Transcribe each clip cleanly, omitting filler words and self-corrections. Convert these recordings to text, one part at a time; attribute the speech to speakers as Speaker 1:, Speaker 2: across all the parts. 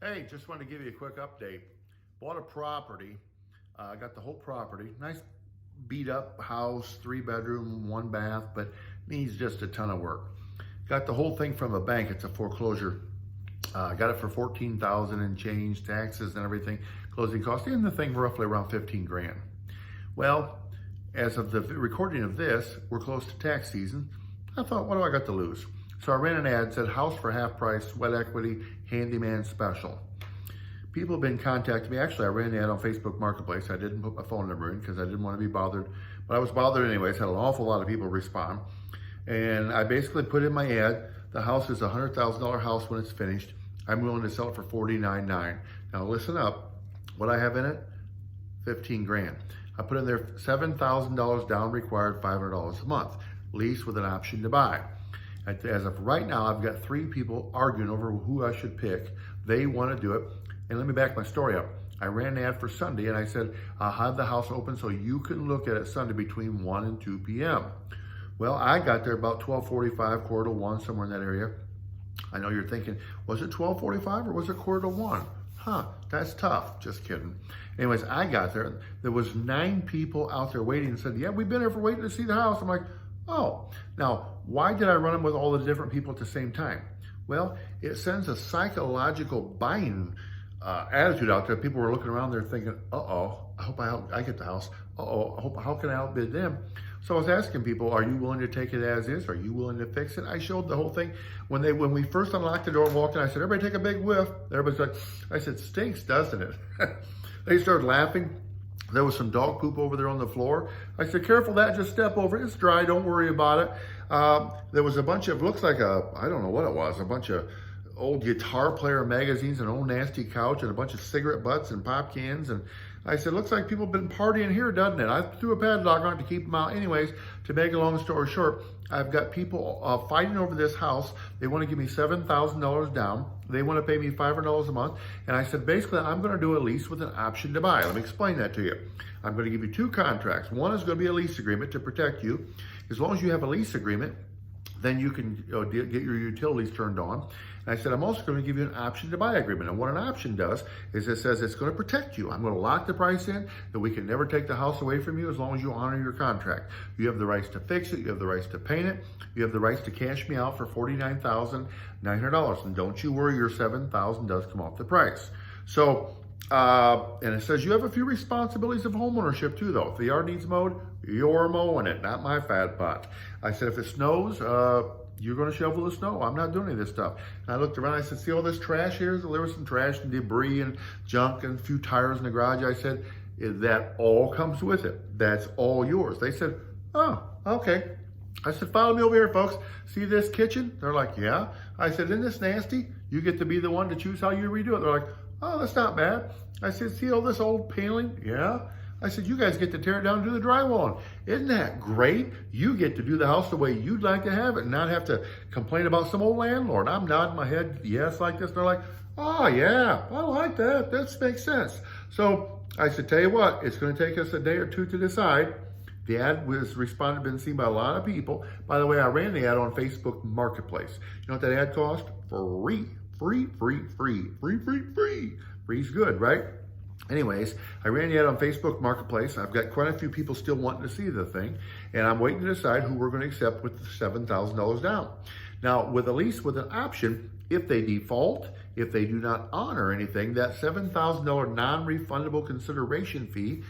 Speaker 1: Hey, just wanted to give you a quick update. Bought a property, got the whole property. Nice beat up house, 3 bedroom, 1 bath, but needs just a ton of work. Got the whole thing from a bank. It's a foreclosure. Got it for 14,000 and change, taxes and everything, closing costs, and the thing roughly around 15 grand. Well, as of the recording of this, we're close to tax season. I thought, what do I got to lose? So I ran an ad, said house for half price, sweat equity, handyman special. People have been contacting me. Actually, I ran the ad on Facebook Marketplace. I didn't put my phone number in because I didn't want to be bothered, but I was bothered anyways. Had an awful lot of people respond. And I basically put in my ad, the house is a $100,000 house when it's finished. I'm willing to sell it for $49,900. Now listen up, what I have in it, 15 grand. I put in there $7,000 down required, $500 a month. Lease with an option to buy. As of right now, I've got 3 people arguing over who I should pick. They want to do it. And let me back my story up. I ran an ad for Sunday and I said, I'll have the house open so you can look at it Sunday between 1 and 2 p.m. Well, I got there about 12:45, quarter to 1, somewhere in that area. I know you're thinking, was it 12:45 or was it quarter to 1? Huh, that's tough. Just kidding. Anyways, I got there. There was 9 people out there waiting and said, yeah, we've been here for waiting to see the house. I'm like, oh, now why did I run them with all the different people at the same time? Well, it sends a psychological buying attitude out there. People were looking around there thinking, uh-oh, I hope I get the house. Uh-oh, how can I outbid them? So I was asking people, are you willing to take it as is? Are you willing to fix it? I showed the whole thing. When we first unlocked the door and walked in, I said, everybody take a big whiff. Everybody's like, I said, stinks, doesn't it? They started laughing. There was some dog poop over there on the floor. I said, careful that, just step over it. It's dry, don't worry about it. There was a bunch of, looks like I don't know what it was, a bunch of old guitar player magazines, an old nasty couch, and a bunch of cigarette butts and pop cans. And I said, looks like people have been partying here, doesn't it? I threw a padlock on it to keep them out. Anyways, to make a long story short, I've got people fighting over this house. They want to give me $7,000 down. They want to pay me $500 a month. And I said, basically, I'm going to do a lease with an option to buy. Let me explain that to you. I'm going to give you 2 contracts. One is going to be a lease agreement to protect you. As long as you have a lease agreement, then you can get your utilities turned on. And I said, I'm also going to give you an option to buy agreement. And what an option does is it says it's going to protect you. I'm going to lock the price in, that we can never take the house away from you as long as you honor your contract. You have the rights to fix it. You have the rights to paint it. You have the rights to cash me out for $49,900. And don't you worry, your $7,000 does come off the price. So, and it says you have a few responsibilities of homeownership too, though. If the yard needs mowed, you're mowing it, not my fat butt. I said, if it snows, you're going to shovel the snow. I'm not doing any of this stuff. And I looked around, I said, see all this trash here? So there was some trash and debris and junk and a few tires in the garage. I said, that all comes with it. That's all yours. They said, oh, okay. I said, follow me over here, folks. See this kitchen? They're like, yeah. I said, isn't this nasty? You get to be the one to choose how you redo it. They're like, oh, that's not bad. I said, see all this old paneling? Yeah. I said, you guys get to tear it down and do the drywall. Isn't that great? You get to do the house the way you'd like to have it and not have to complain about some old landlord. I'm nodding my head yes like this. They're like, oh, yeah, I like that. That makes sense. So I said, tell you what, it's going to take us a day or 2 to decide. The ad was been seen by a lot of people. By the way, I ran the ad on Facebook Marketplace. You know what that ad cost? Free. Free's good, right? Anyways, I ran the ad on Facebook Marketplace. I've got quite a few people still wanting to see the thing, and I'm waiting to decide who we're going to accept with the $7,000 down. Now, with a lease with an option, if they default, if they do not honor anything, that $7,000 non-refundable consideration fee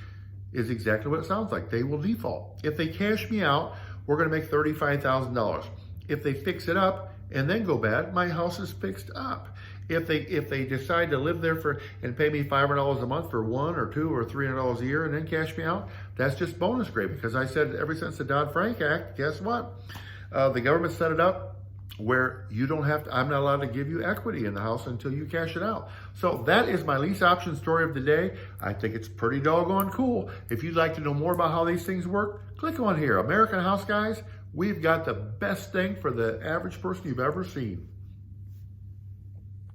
Speaker 1: is exactly what it sounds like. They will default. If they cash me out, we're going to make $35,000. If they fix it up and then go bad, my house is fixed up. If they decide to live there and pay me $500 a month for $100 or $200 or $300 a year and then cash me out, that's just bonus grade, because I said ever since the Dodd-Frank Act, guess what? The government set it up where you don't have to, I'm not allowed to give you equity in the house until you cash it out. So that is my lease option story of the day. I think it's pretty doggone cool. If you'd like to know more about how these things work, click on here. American House Guys, we've got the best thing for the average person you've ever seen.